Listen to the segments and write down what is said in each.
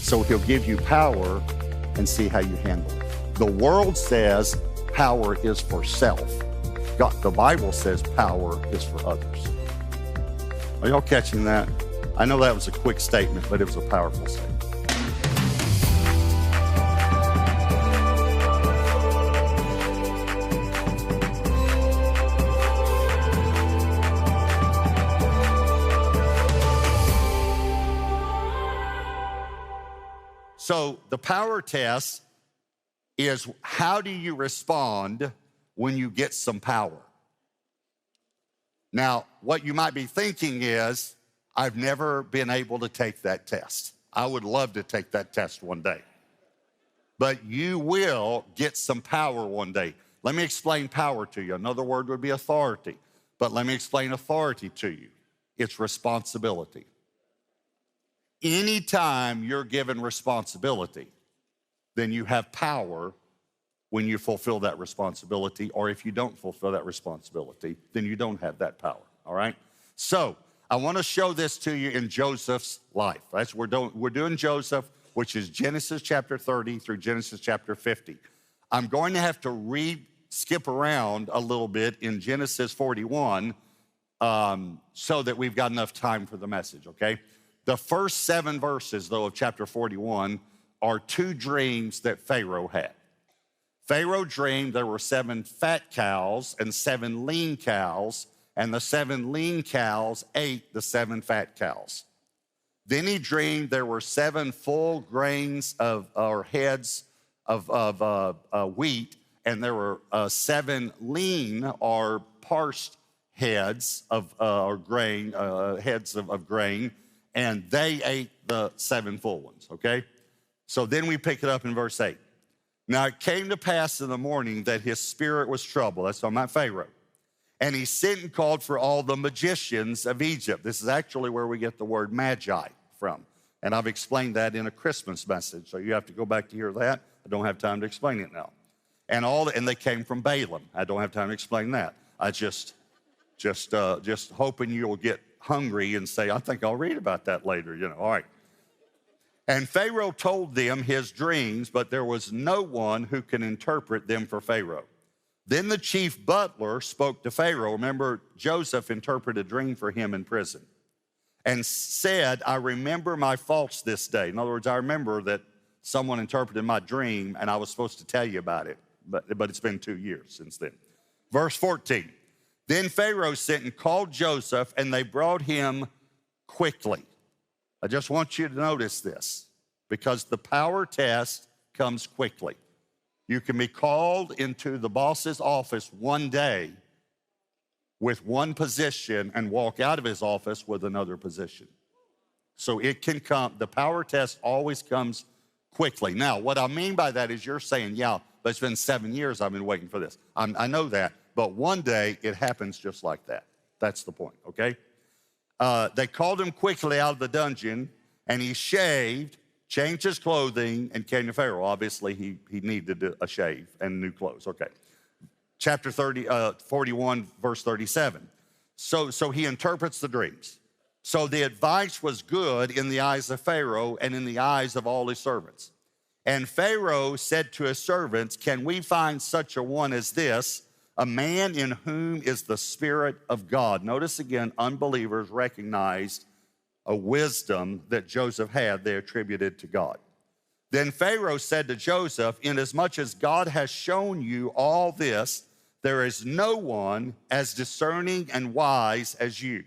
So he'll give you power and see how you handle it. The world says power is for self. The Bible says power is for others. Are y'all catching that? I know that was a quick statement, but it was a powerful statement. So the power test is, how do you respond when you get some power? Now, what you might be thinking is, I've never been able to take that test. I would love to take that test one day. But you will get some power one day. Let me explain power to you. Another word would be authority. But let me explain authority to you. It's responsibility. Anytime you're given responsibility, then you have power when you fulfill that responsibility, or if you don't fulfill that responsibility, then you don't have that power, all right? So I want to show this to you in Joseph's life. That's we're doing Joseph, which is Genesis chapter 30 through Genesis chapter 50. I'm going to have to skip around a little bit in Genesis 41 so that we've got enough time for the message, okay? The first 7 verses, though, of chapter 41 are 2 dreams that Pharaoh had. Pharaoh dreamed there were 7 fat cows and 7 lean cows, and the 7 lean cows ate the 7 fat cows. Then he dreamed there were 7 full grains or heads of wheat, and there were 7 lean or parsed heads of grain, heads of grain, and they ate the 7 full ones, okay? So then we pick it up in verse 8. Now it came to pass in the morning that his spirit was troubled. That's talking about Pharaoh. And he sent and called for all the magicians of Egypt. This is actually where we get the word magi from. And I've explained that in a Christmas message, so you have to go back to hear that. I don't have time to explain it now. And they came from Balaam. I don't have time to explain that. I just hoping you'll get hungry and say, I think I'll read about that later, all right. And Pharaoh told them his dreams, but there was no one who can interpret them for Pharaoh. Then the chief butler spoke to Pharaoh. Remember, Joseph interpreted a dream for him in prison and said, I remember my faults this day. In other words, I remember that someone interpreted my dream and I was supposed to tell you about it, but it's been 2 years since then. Verse 14. Then Pharaoh sent and called Joseph, and they brought him quickly. I just want you to notice this, because the power test comes quickly. You can be called into the boss's office one day with one position and walk out of his office with another position. So it can come, the power test always comes quickly. Now, what I mean by that is you're saying, yeah, but it's been 7 years I've been waiting for this. I know that. But one day, it happens just like that. That's the point, okay? They called him quickly out of the dungeon, and he shaved, changed his clothing, and came to Pharaoh. Obviously, he needed a shave and new clothes, okay. Chapter 41, verse 37. So he interprets the dreams. So the advice was good in the eyes of Pharaoh and in the eyes of all his servants. And Pharaoh said to his servants, can we find such a one as this, a man in whom is the Spirit of God? Notice again, unbelievers recognized a wisdom that Joseph had, they attributed to God. Then Pharaoh said to Joseph, inasmuch as God has shown you all this, there is no one as discerning and wise as you.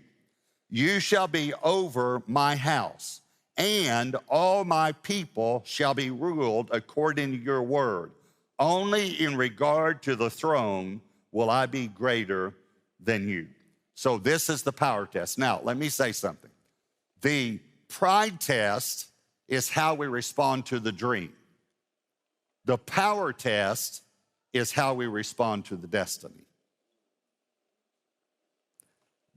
You shall be over my house, and all my people shall be ruled according to your word. Only in regard to the throne will I be greater than you. So this is the power test. Now, let me say something. The pride test is how we respond to the dream. The power test is how we respond to the destiny.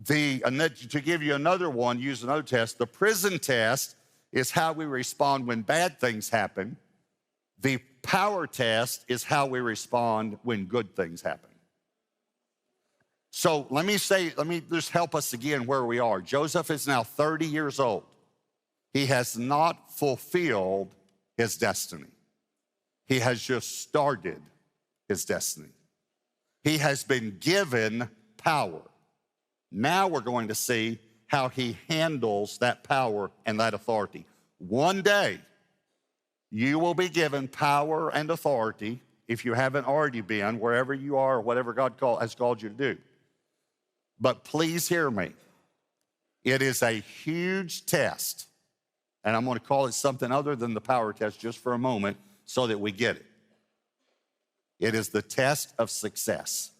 To give you another one, use another test, the prison test is how we respond when bad things happen. The power test is how we respond when good things happen. So let me just help us again where we are. Joseph is now 30 years old. He has not fulfilled his destiny. He has just started his destiny. He has been given power. Now we're going to see how he handles that power and that authority. One day, you will be given power and authority, if you haven't already been, wherever you are, or whatever God has called you to do. But please hear me. It is a huge test, and I'm going to call it something other than the power test just for a moment so that we get it. It is the test of success.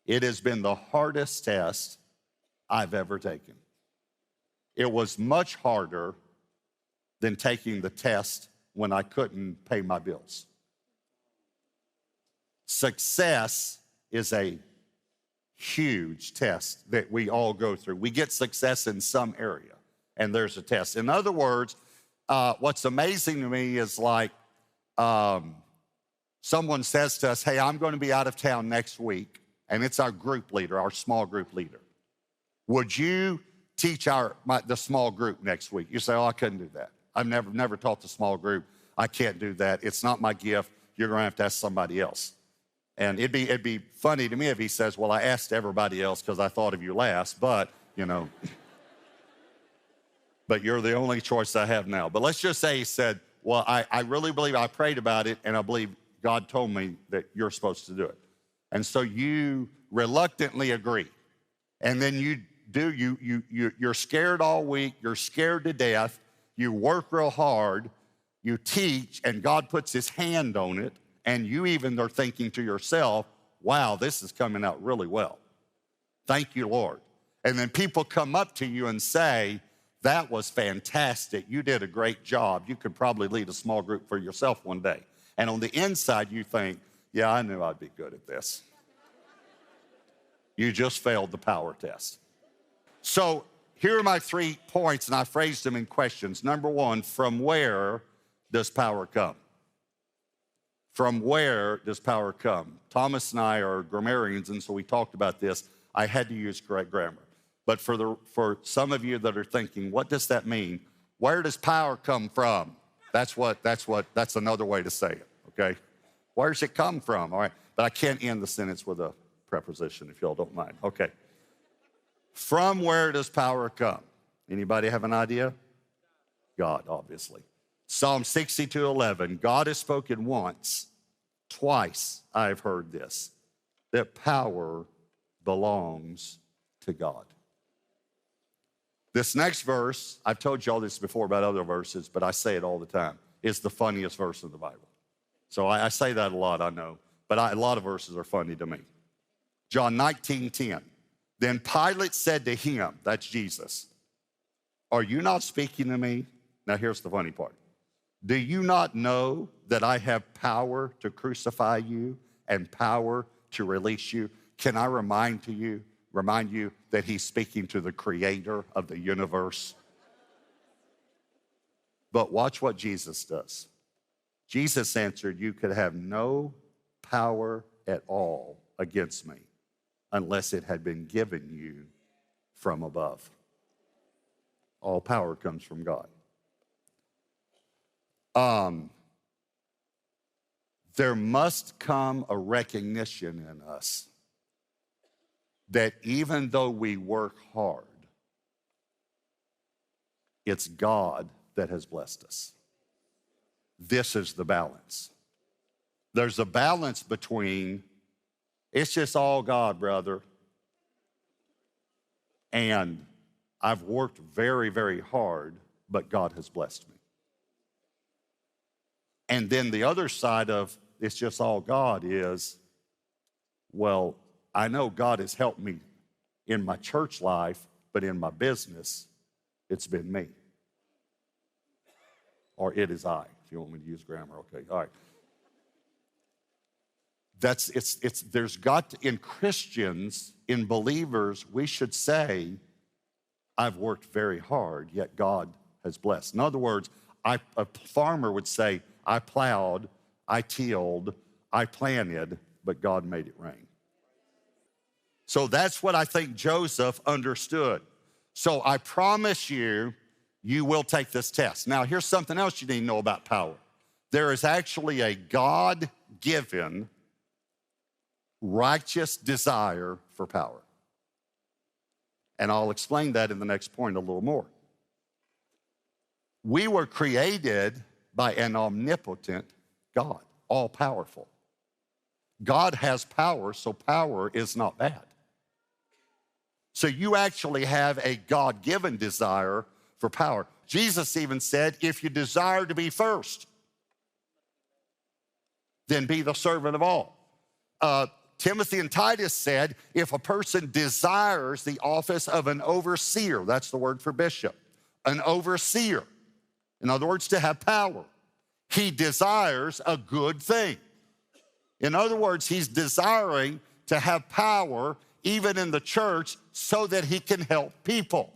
It has been the hardest test I've ever taken. It was much harder than taking the test when I couldn't pay my bills. Success is a huge test that we all go through. We get success in some area, and there's a test. In other words, what's amazing to me is like someone says to us, hey, I'm going to be out of town next week, and it's our group leader, our small group leader. Would you teach the small group next week? You say, oh, I couldn't do that. I've never taught the small group. I can't do that. It's not my gift. You're going to have to ask somebody else. And it'd be funny to me if he says, well, I asked everybody else because I thought of you last, but, you know, but you're the only choice I have now. But let's just say he said, well, I really believe I prayed about it, and I believe God told me that you're supposed to do it. And so you reluctantly agree. And then you're scared all week. You're scared to death. You work real hard. You teach, and God puts his hand on it. And you even are thinking to yourself, wow, this is coming out really well. Thank you, Lord. And then people come up to you and say, that was fantastic. You did a great job. You could probably lead a small group for yourself one day. And on the inside, you think, yeah, I knew I'd be good at this. You just failed the power test. So here are my 3 points, and I phrased them in questions. Number 1, from where does power come? From where does power come? Thomas and I are grammarians, and so we talked about this. I had to use correct grammar. But for some of you that are thinking, what does that mean? Where does power come from? That's another way to say it, okay? Where does it come from? All right, but I can't end the sentence with a preposition if y'all don't mind. Okay. From where does power come? Anybody have an idea? God, obviously. Psalm 62:11, God has spoken once, twice I've heard this, that power belongs to God. This next verse, I've told y'all this before about other verses, but I say it all the time, is the funniest verse in the Bible. So I say that a lot, I know, but a lot of verses are funny to me. John 19:10, then Pilate said to him, that's Jesus, are you not speaking to me? Now here's the funny part. Do you not know that I have power to crucify you and power to release you? Can I remind you that he's speaking to the creator of the universe? But watch what Jesus does. Jesus answered, you could have no power at all against me unless it had been given you from above. All power comes from God. There must come a recognition in us that even though we work hard, it's God that has blessed us. This is the balance. There's a balance between, it's just all God, brother, and I've worked very, very hard, but God has blessed me. And then the other side of it's just all God is, well, I know God has helped me in my church life, but in my business, it's been me. Or it is I, if you want me to use grammar, okay, all right. There's got to, in Christians, in believers, we should say, I've worked very hard, yet God has blessed. In other words, a farmer would say, I plowed, I tilled, I planted, but God made it rain. So that's what I think Joseph understood. So I promise you, you will take this test. Now, here's something else you need to know about power. There is actually a God-given righteous desire for power. And I'll explain that in the next point a little more. We were created by an omnipotent God, all-powerful. God has power, so power is not bad. So you actually have a God-given desire for power. Jesus even said, if you desire to be first, then be the servant of all. Timothy and Titus said, if a person desires the office of an overseer, that's the word for bishop, an overseer, in other words, to have power, he desires a good thing. In other words, he's desiring to have power even in the church so that he can help people.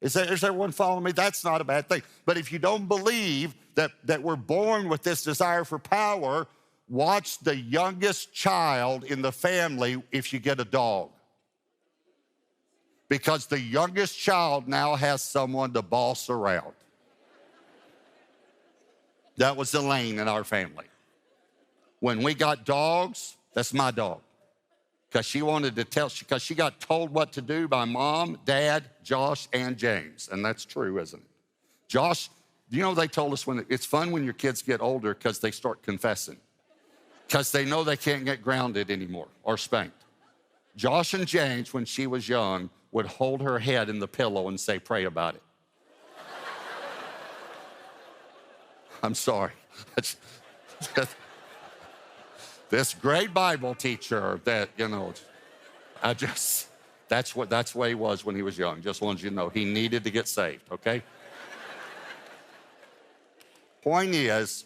Is everyone following me? That's not a bad thing. But if you don't believe that we're born with this desire for power, watch the youngest child in the family if you get a dog. Because the youngest child now has someone to boss around. That was Elaine in our family. When we got dogs, that's my dog. Because she wanted to tell, because she got told what to do by mom, dad, Josh, and James. And that's true, isn't it? Josh, you know they told us it's fun when your kids get older because they start confessing. Because they know they can't get grounded anymore or spanked. Josh and James, when she was young, would hold her head in the pillow and say, pray about it. I'm sorry. This great Bible teacher that, that's the way he was when he was young. Just wanted you to know he needed to get saved, okay? Point is,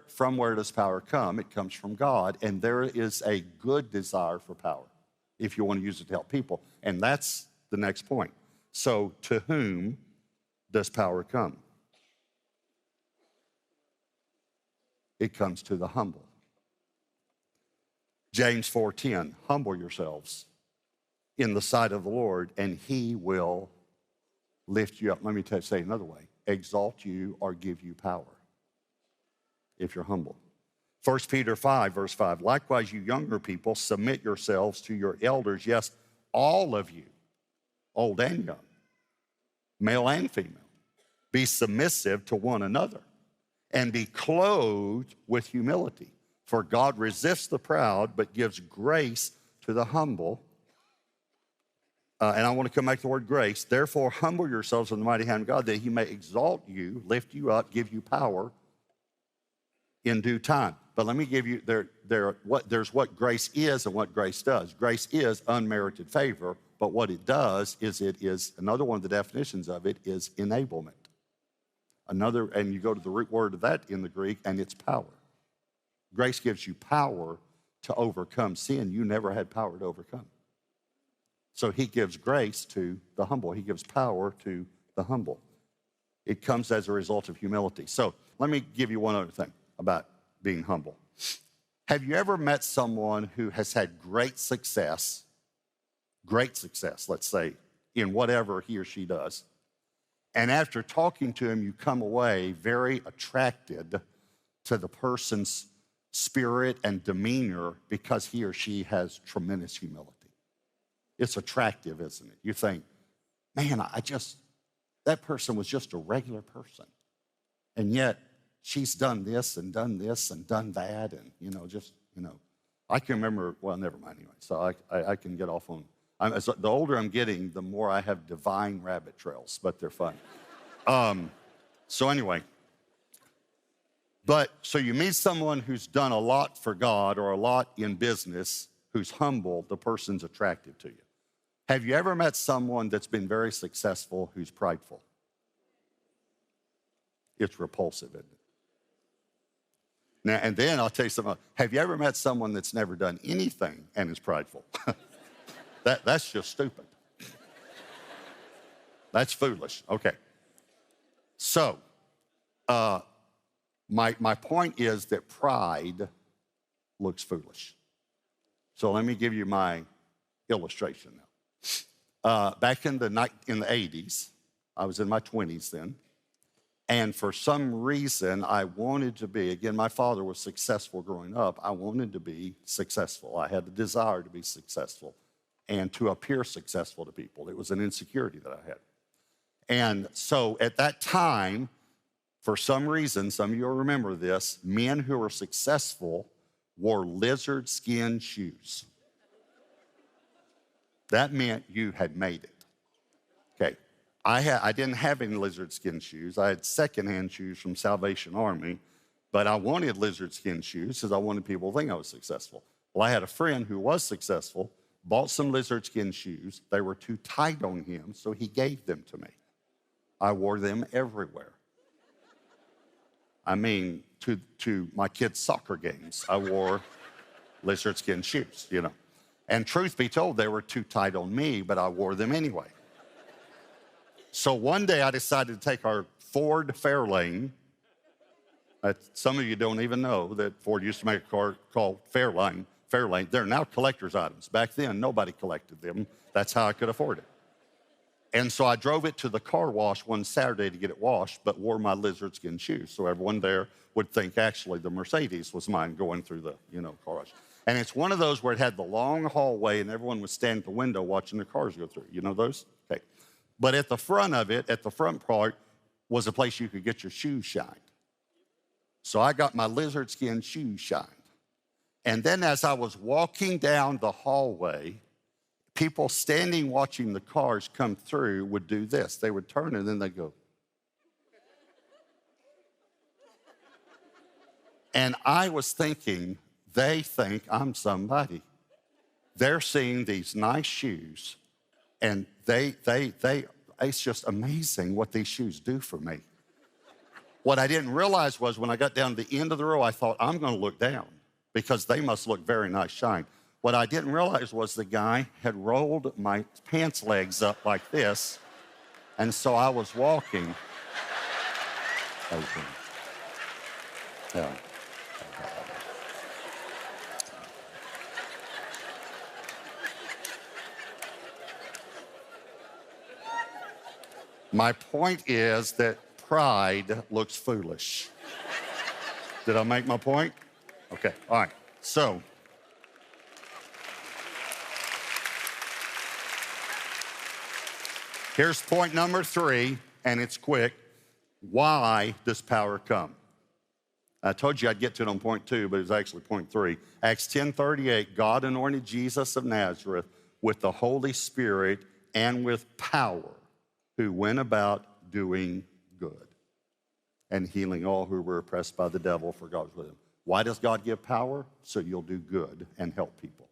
from where does power come? It comes from God, and there is a good desire for power if you want to use it to help people. And that's the next point. So to whom does power come? It comes to the humble. James 4:10, humble yourselves in the sight of the Lord, and he will lift you up. Let me say it another way. Exalt you or give you power if you're humble. 1 Peter 5, verse 5, likewise, you younger people, submit yourselves to your elders. Yes, all of you, old and young, male and female, be submissive to one another and be clothed with humility. For God resists the proud, but gives grace to the humble. And I want to come back to the word grace. Therefore, humble yourselves in the mighty hand of God, that he may exalt you, lift you up, give you power in due time. But let me give you, there's what grace is and what grace does. Grace is unmerited favor, but what it does is another one of the definitions of it is enablement. And you go to the root word of that in the Greek, and it's power. Grace gives you power to overcome sin you never had power to overcome. So he gives grace to the humble. He gives power to the humble. It comes as a result of humility. So let me give you one other thing about being humble. Have you ever met someone who has had great success, let's say, in whatever he or she does, and after talking to him, you come away very attracted to the person's spirit and demeanor because he or she has tremendous humility? It's attractive, isn't it? You think, man, that person was just a regular person. And yet she's done this and done that. And, I can remember, well, never mind anyway. So I can get off on, the older I'm getting, the more I have divine rabbit trails, but they're fun. So anyway, so you meet someone who's done a lot for God or a lot in business, who's humble, the person's attractive to you. Have you ever met someone that's been very successful who's prideful? It's repulsive, isn't it? Now, and then I'll tell you something. Have you ever met someone that's never done anything and is prideful? That's just stupid. That's foolish. Okay. So, my point is that pride looks foolish. So let me give you my illustration now. back in the 80s. I was in my 20s then. And for some reason, I wanted to be, again, my father was successful growing up. I wanted to be successful. I had the desire to be successful and to appear successful to people. It was an insecurity that I had. And so at that time, for some reason, some of you will remember this, men who were successful wore lizard skin shoes. That meant you had made it. Okay. I didn't have any lizard skin shoes. I had secondhand shoes from Salvation Army, but I wanted lizard skin shoes because I wanted people to think I was successful. Well, I had a friend who was successful, bought some lizard skin shoes. They were too tight on him, so he gave them to me. I wore them everywhere. I mean, to my kids' soccer games, I wore lizard skin shoes, you know. And truth be told, they were too tight on me, but I wore them anyway. So one day I decided to take our Ford Fairlane. Some of you don't even know that Ford used to make a car called Fairlane. They're now collector's items. Back then, nobody collected them. That's how I could afford it. And so I drove it to the car wash one Saturday to get it washed, but wore my lizard skin shoes. So everyone there would think actually the Mercedes was mine going through the, car wash. And it's one of those where it had the long hallway and everyone would stand at the window watching the cars go through. You know those? Okay. But at the front of it, at the front part, was a place you could get your shoes shined. So I got my lizard skin shoes shined. And then as I was walking down the hallway, people standing watching the cars come through would do this. They would turn and then they'd go. And I was thinking, they think I'm somebody. They're seeing these nice shoes, and it's just amazing what these shoes do for me. What I didn't realize was when I got down to the end of the row, I thought, I'm going to look down because they must look very nice shine. What I didn't realize was the guy had rolled my pants legs up like this, and so I was walking. Yeah. My point is that pride looks foolish. Did I make my point? Okay, all right. So, here's point number 3, and it's quick. Why does power come? I told you I'd get to it on point 2, but it's actually point 3. Acts 10:38, God anointed Jesus of Nazareth with the Holy Spirit and with power, who went about doing good and healing all who were oppressed by the devil, for God was with him. Why does God give power? So you'll do good and help people.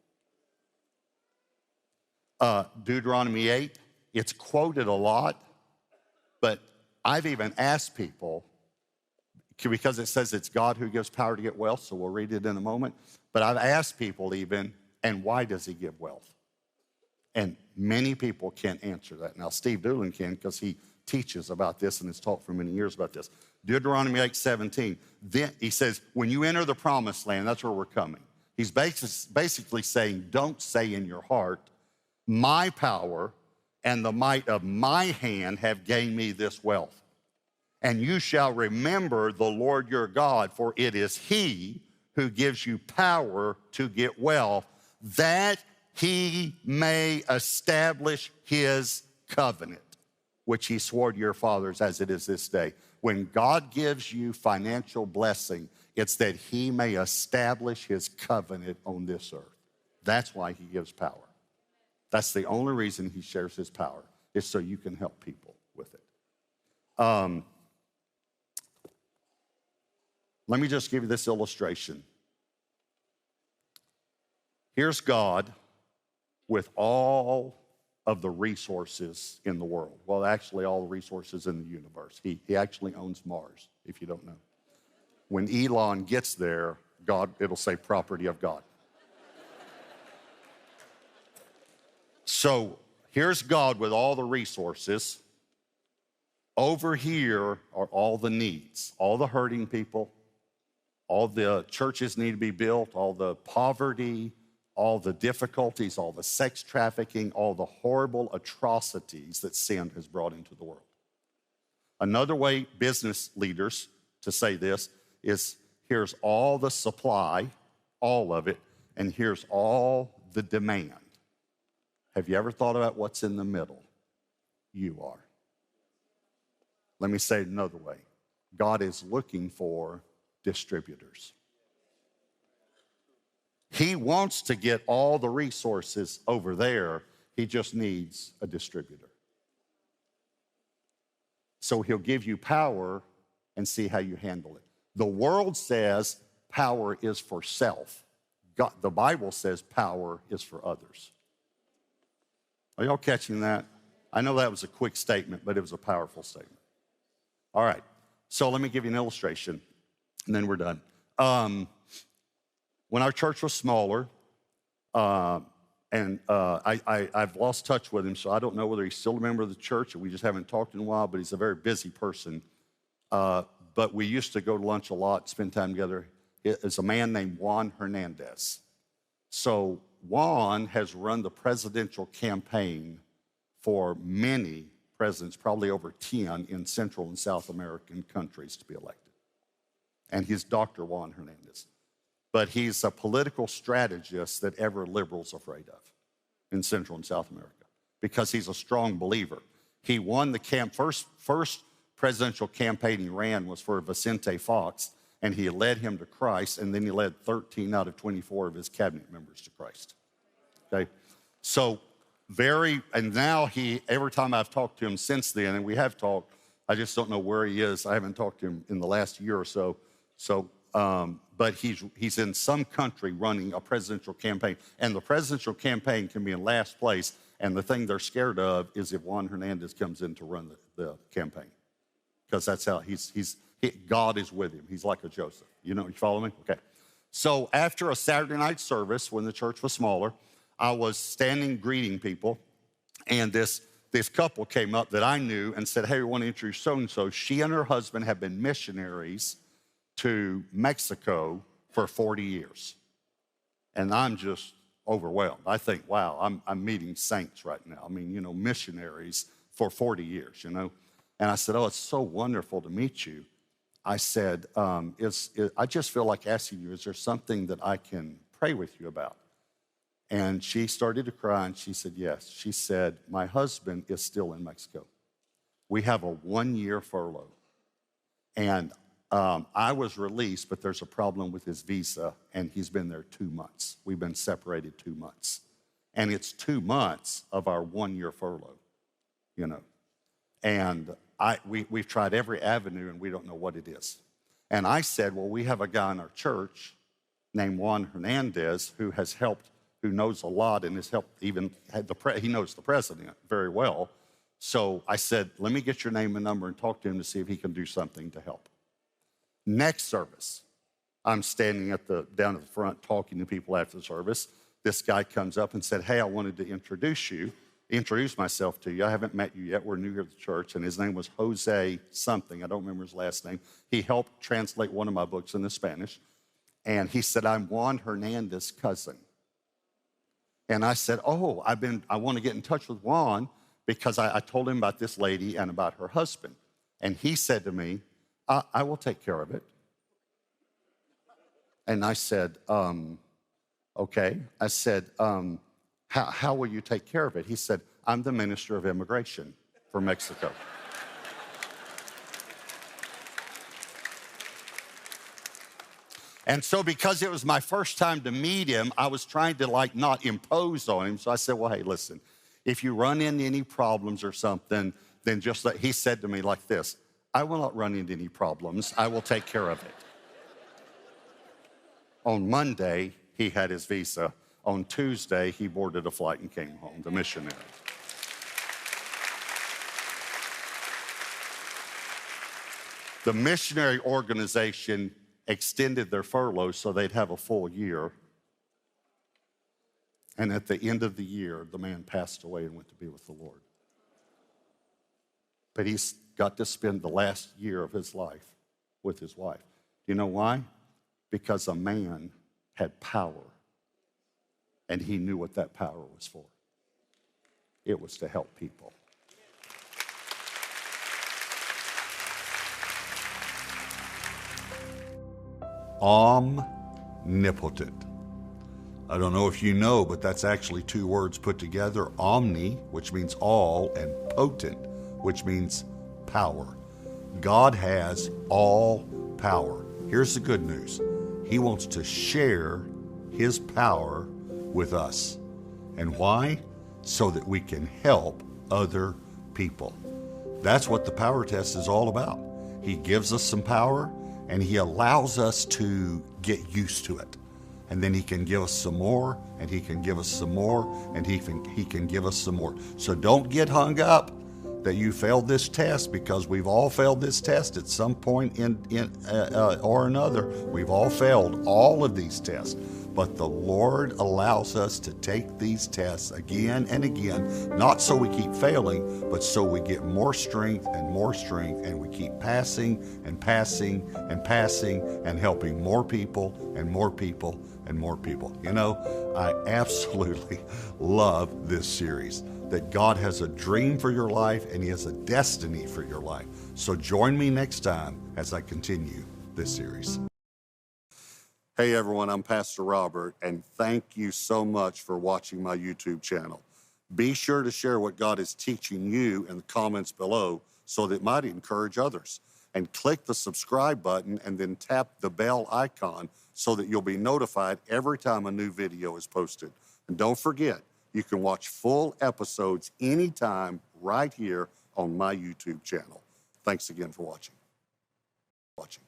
Deuteronomy 8, it's quoted a lot, but I've even asked people, because it says it's God who gives power to get wealth, so we'll read it in a moment, but I've asked people even, and why does he give wealth? And many people can't answer that. Now, Steve Doolin can because he teaches about this and has taught for many years about this. Deuteronomy 8:17, then he says, when you enter the promised land, that's where we're coming. He's basically saying, don't say in your heart, my power and the might of my hand have gained me this wealth. And you shall remember the Lord your God, for it is he who gives you power to get wealth, that he may establish his covenant, which he swore to your fathers as it is this day. When God gives you financial blessing, it's that he may establish his covenant on this earth. That's why he gives power. That's the only reason he shares his power, is so you can help people with it. Let me just give you this illustration. Here's God with all of the resources in the world. Well, actually, all the resources in the universe. He actually owns Mars, if you don't know. When Elon gets there, it'll say property of God. So here's God with all the resources. Over here are all the needs, all the hurting people, all the churches need to be built, all the poverty, all the difficulties, all the sex trafficking, all the horrible atrocities that sin has brought into the world. Another way business leaders to say this is here's all the supply, all of it, and here's all the demand. Have you ever thought about what's in the middle? You are. Let me say it another way. God is looking for distributors. He wants to get all the resources over there. He just needs a distributor. So he'll give you power and see how you handle it. The world says power is for self. God, the Bible says power is for others. Are y'all catching that? I know that was a quick statement, but it was a powerful statement. All right, so let me give you an illustration, and then we're done. When our church was smaller, I've lost touch with him, so I don't know whether he's still a member of the church or we just haven't talked in a while, but he's a very busy person. But we used to go to lunch a lot, spend time together. It's a man named Juan Hernandez. So Juan has run the presidential campaign for many presidents, probably over 10 in Central and South American countries to be elected. And he's Dr. Juan Hernandez. But he's a political strategist that every liberal's afraid of in Central and South America because he's a strong believer. He won the first presidential campaign he ran was for Vicente Fox, and he led him to Christ, and then he led 13 out of 24 of his cabinet members to Christ. Okay? So and now every time I've talked to him since then, and we have talked, I just don't know where he is. I haven't talked to him in the last year or so. But he's in some country running a presidential campaign, and the presidential campaign can be in last place, and the thing they're scared of is if Juan Hernandez comes in to run the campaign, because that's how God is with him. He's like a Joseph. You follow me? Okay. So after a Saturday night service, when the church was smaller, I was standing greeting people, and this couple came up that I knew and said, hey, we want to introduce so-and-so. She and her husband have been missionaries to Mexico for 40 years. And I'm just overwhelmed. I think, wow, I'm meeting saints right now. I mean, missionaries for 40 years, And I said, oh, it's so wonderful to meet you. I said, I just feel like asking you, is there something that I can pray with you about? And she started to cry, and she said, yes. She said, my husband is still in Mexico. We have a 1-year furlough. And I was released, but there's a problem with his visa, and he's been there 2 months. We've been separated 2 months. And it's 2 months of our 1-year furlough, And we've tried every avenue, and we don't know what it is. And I said, well, we have a guy in our church named Juan Hernandez who knows a lot and has helped he knows the president very well. So I said, let me get your name and number and talk to him to see if he can do something to help. Next service, I'm standing down at the front talking to people after the service. This guy comes up and said, hey, I wanted to introduce myself to you. I haven't met you yet. We're new here at the church. And his name was Jose something. I don't remember his last name. He helped translate one of my books into Spanish. And he said, I'm Juan Hernandez's cousin. And I said, oh, I want to get in touch with Juan because I told him about this lady and about her husband. And he said to me, I will take care of it. And I said, okay. I said, how will you take care of it? He said, I'm the Minister of Immigration for Mexico. And so because it was my first time to meet him, I was trying to not impose on him. So I said, well, hey, listen, if you run into any problems or something, then he said to me like this, I will not run into any problems. I will take care of it. On Monday, he had his visa. On Tuesday, he boarded a flight and came home, the missionary. The missionary organization extended their furlough so they'd have a full year. And at the end of the year, the man passed away and went to be with the Lord. But he's got to spend the last year of his life with his wife. Do you know why? Because a man had power And he knew what that power was for. It was to help people. Omnipotent. I don't know if you know, but that's actually two words put together. Omni, which means all, and potent, which means power. God has all power. Here's the good news. He wants to share his power with us. And why? So that we can help other people. That's what the power test is all about. He gives us some power and he allows us to get used to it. And then he can give us some more, and he can give us some more, and he can give us some more. So don't get hung up that you failed this test, because we've all failed this test at some point or another. We've all failed all of these tests. But the Lord allows us to take these tests again and again, not so we keep failing, but so we get more strength, and we keep passing and passing and passing and helping more people and more people and more people. You know, I absolutely love this series, that God has a dream for your life and he has a destiny for your life. So join me next time as I continue this series. Hey everyone, I'm Pastor Robert, and thank you so much for watching my YouTube channel. Be sure to share what God is teaching you in the comments below so that it might encourage others. And click the subscribe button and then tap the bell icon so that you'll be notified every time a new video is posted. And don't forget, you can watch full episodes anytime right here on my YouTube channel. Thanks again for watching. Watching.